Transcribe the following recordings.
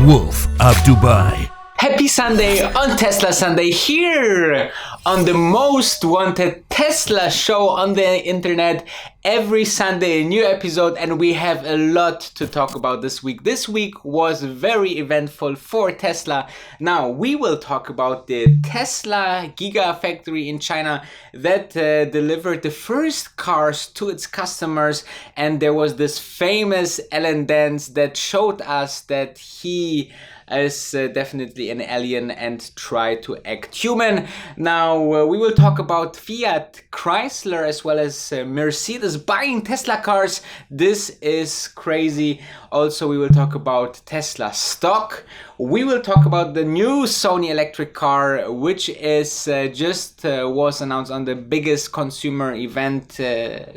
Wolf of Dubai. Happy Sunday on Tesla Sunday here on the most wanted Tesla show on the internet. Every Sunday a new episode, and we have a lot to talk about this week. This week was very eventful for Tesla. Now we will talk about the Tesla Gigafactory in China that delivered the first cars to its customers, and there was this famous Alan Dance that showed us that he is definitely an alien and try to act human. Now we will talk about Fiat, Chrysler as well as Mercedes buying Tesla cars. This is crazy. Also we will talk about Tesla stock. We will talk about the new Sony electric car, which is was announced on the biggest consumer event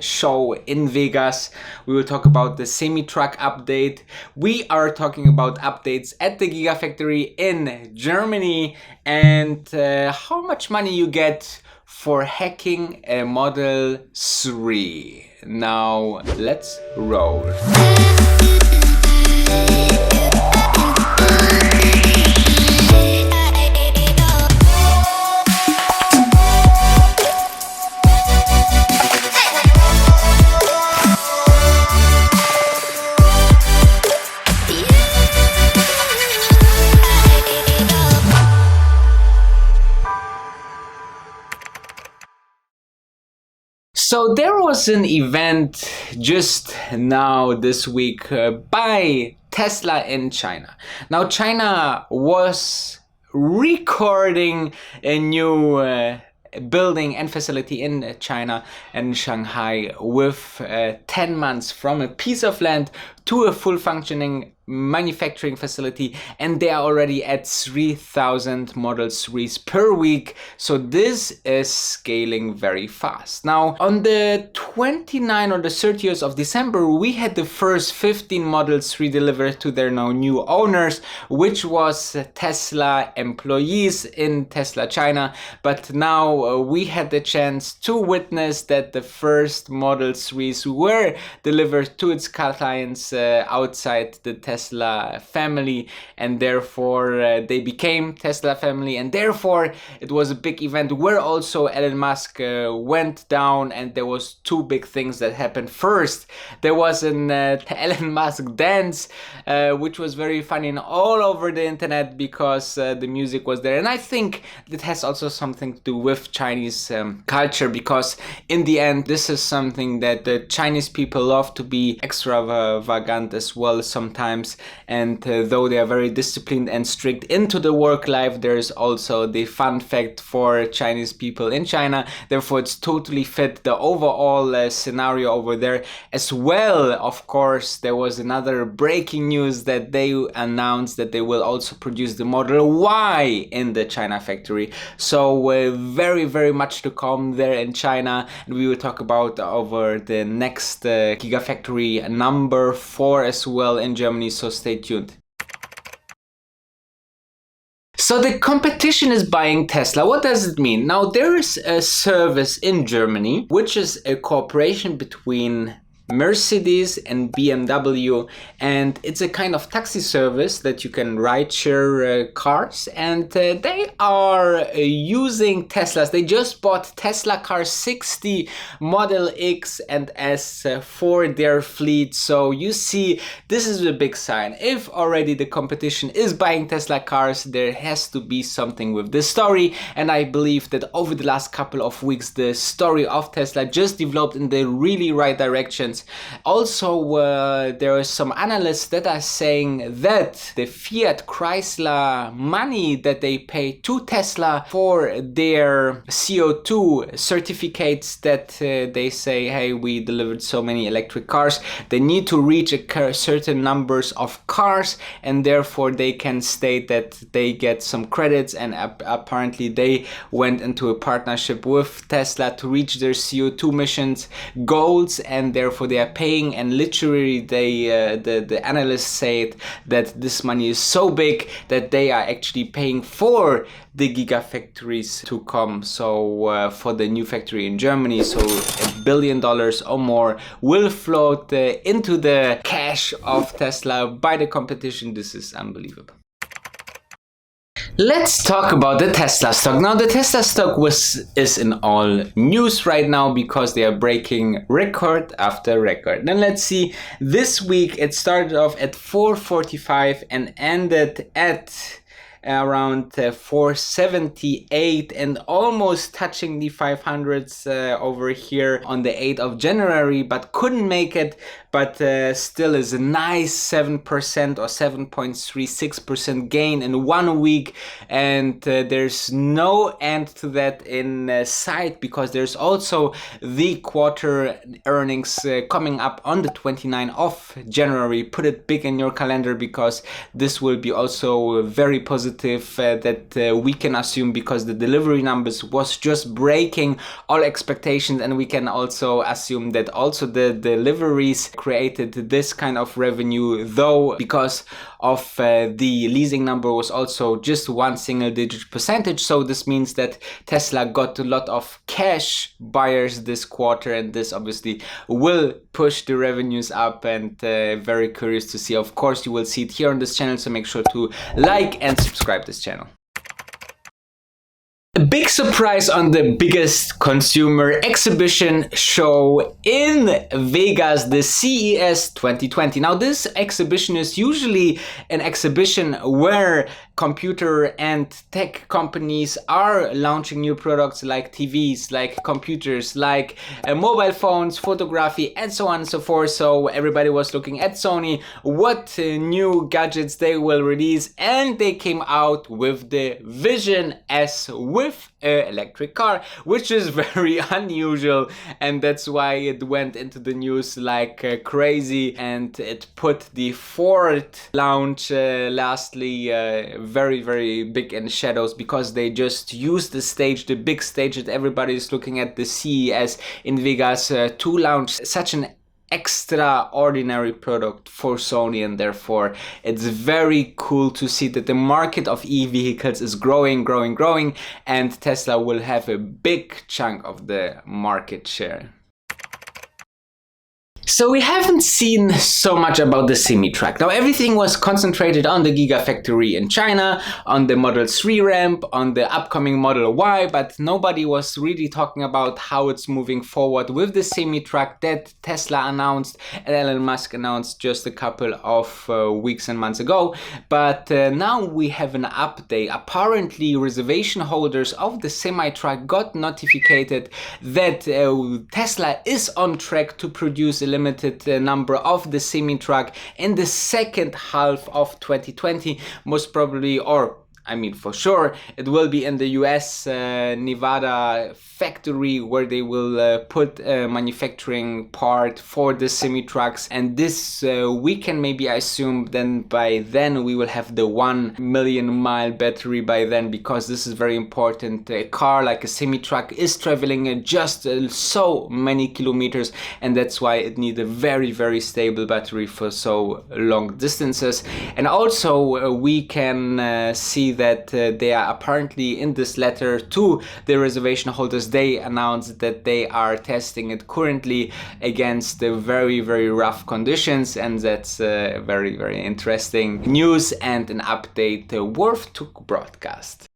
show in Vegas. We will talk about the semi-truck update. We are talking about updates at the Gigafactory in Germany and how much money you get for hacking a Model 3. Now let's roll. So there was an event just now this week by Tesla in China. Now China was recording a new building and facility in China and Shanghai with 10 months from a piece of land to a full functioning manufacturing facility, and they are already at 3,000 Model 3s per week. So this is scaling very fast. Now on the 29th or the 30th of December, we had the first 15 Model 3 delivered to their now new owners, which was Tesla employees in Tesla China. But now we had the chance to witness that the first Model 3s were delivered to its clients outside the Tesla family, and therefore they became Tesla family, and therefore it was a big event where also Elon Musk went down, and there was two big things that happened. First, there was an Elon Musk dance, which was very funny and all over the internet because the music was there, and I think that has also something to do with Chinese culture, because in the end this is something that the Chinese people love to be extravagant as well sometimes, and though they are very disciplined and strict into the work life, there's also the fun fact for Chinese people in China. Therefore it's totally fit the overall scenario over there as well. Of course, there was another breaking news that they announced that they will also produce the Model Y in the China factory. So very much to come there in China, and we will talk about over the next Gigafactory number 4 as well in Germany, so stay tuned. So the competition is buying Tesla. What does it mean? Now there is a service in Germany which is a cooperation between Mercedes and BMW, and it's a kind of taxi service that you can ride share cars, and they are using Teslas. They just bought Tesla cars 60 Model X and S for their fleet. So you see, this is a big sign. If already the competition is buying Tesla cars, there has to be something with this story, and I believe that over the last couple of weeks the story of Tesla just developed in the really right directions. Also, there are some analysts that are saying that the Fiat Chrysler money that they pay to Tesla for their CO2 certificates that they say, hey, we delivered so many electric cars, they need to reach a certain numbers of cars, and therefore they can state that they get some credits, and apparently they went into a partnership with Tesla to reach their CO2 emissions goals, and therefore they are paying, and literally the analysts said that this money is so big that they are actually paying for the Gigafactories to come. So for the new factory in Germany, so $1 billion or more will float into the cash of Tesla by the competition. This is unbelievable. Let's talk about the Tesla stock. Now, the Tesla stock is in all news right now because they are breaking record after record. Then let's see, this week it started off at 445 and ended at around 478 and almost touching the 500s over here on the 8th of January, but couldn't make it. But still is a nice 7% or 7.36% gain in 1 week, and there's no end to that in sight, because there's also the quarter earnings coming up on the 29th of January. Put it big in your calendar, because this will be also very positive that we can assume, because the delivery numbers was just breaking all expectations, and we can also assume that also the deliveries created this kind of revenue, though because of the leasing number was also just one single digit percentage. So this means that Tesla got a lot of cash buyers this quarter, and this obviously will push the revenues up, and very curious to see. Of course, you will see it here on this channel, so make sure to like and subscribe this channel. A big surprise on the biggest consumer exhibition show in Vegas, the CES 2020. Now, this exhibition is usually an exhibition where computer and tech companies are launching new products like TVs, like computers, like mobile phones, photography, and so on and so forth. So everybody was looking at Sony, what new gadgets they will release, and they came out with the Vision S with an electric car, which is very unusual, and that's why it went into the news like crazy, and it put the Ford launch lastly very, very big in shadows, because they just used the stage, the big stage that everybody is looking at, the CES in Vegas, to launch such an extraordinary product for Sony, and therefore it's very cool to see that the market of e-vehicles is growing, and Tesla will have a big chunk of the market share. So we haven't seen so much about the semi-truck. Now, everything was concentrated on the Gigafactory in China, on the Model 3 ramp, on the upcoming Model Y, but nobody was really talking about how it's moving forward with the semi-truck that Tesla announced and Elon Musk announced just a couple of weeks and months ago. But now we have an update. Apparently, reservation holders of the semi-truck got notified that Tesla is on track to produce a limited number of the semi-truck in the second half of 2020, most probably, or I mean for sure, it will be in the US Nevada factory, where they will put a manufacturing part for the semi-trucks, and this we can maybe assume then by then we will have the 1 million mile battery by then, because this is very important. A car like a semi-truck is traveling just so many kilometers, and that's why it needs a very, very stable battery for so long distances. And also we can see that they are apparently, in this letter to the reservation holders, they announced that they are testing it currently against the very, very rough conditions, and that's very, very interesting news and an update worth to broadcast.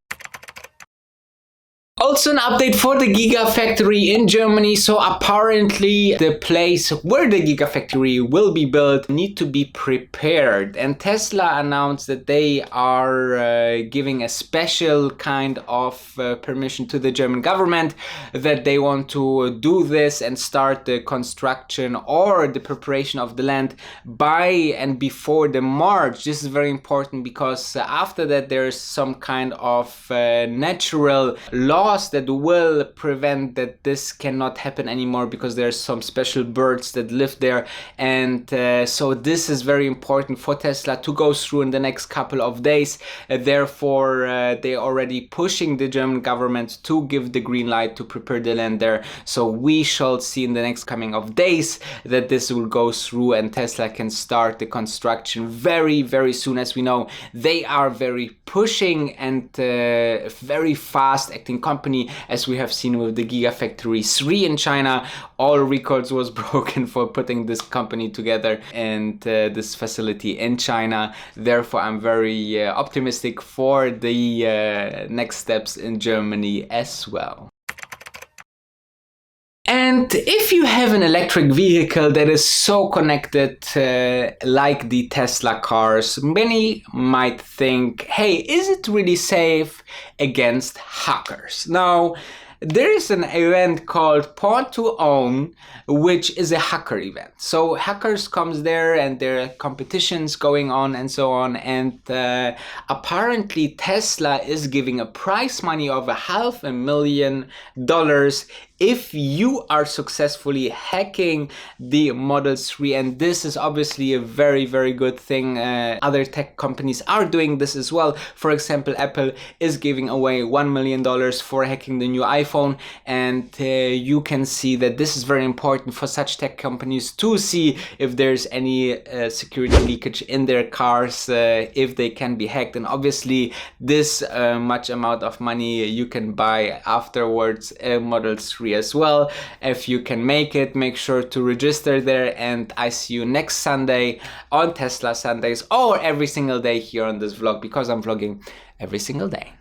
Also an update for the Gigafactory in Germany. So apparently the place where the Gigafactory will be built need to be prepared, and Tesla announced that they are giving a special kind of permission to the German government, that they want to do this and start the construction or the preparation of the land by and before the March. This is very important, because after that there's some kind of natural law laws that will prevent that this cannot happen anymore, because there's some special birds that live there. And so this is very important for Tesla to go through in the next couple of days. Therefore, they're already pushing the German government to give the green light to prepare the land there. So we shall see in the next coming of days that this will go through and Tesla can start the construction very, very soon. As we know, they are very pushing and very fast acting company, as we have seen with the Gigafactory 3 in China. All records was broken for putting this company together and this facility in China. Therefore, I'm very optimistic for the next steps in Germany as well. And if you have an electric vehicle that is so connected like the Tesla cars, many might think, hey, is it really safe against hackers? Now, there is an event called Porn to Own, which is a hacker event. So hackers comes there and there are competitions going on and so on. And apparently Tesla is giving a prize money of $500,000 if you are successfully hacking the Model 3. And this is obviously a very, very good thing. Other tech companies are doing this as well. For example, Apple is giving away $1 million for hacking the new iPhone. And you can see that this is very important for such tech companies to see if there's any security leakage in their cars, if they can be hacked. And obviously this much amount of money you can buy afterwards a Model 3 as well. If you can make it, make sure to register there, and I see you next Sunday on Tesla Sundays, or every single day here on this vlog, because I'm vlogging every single day.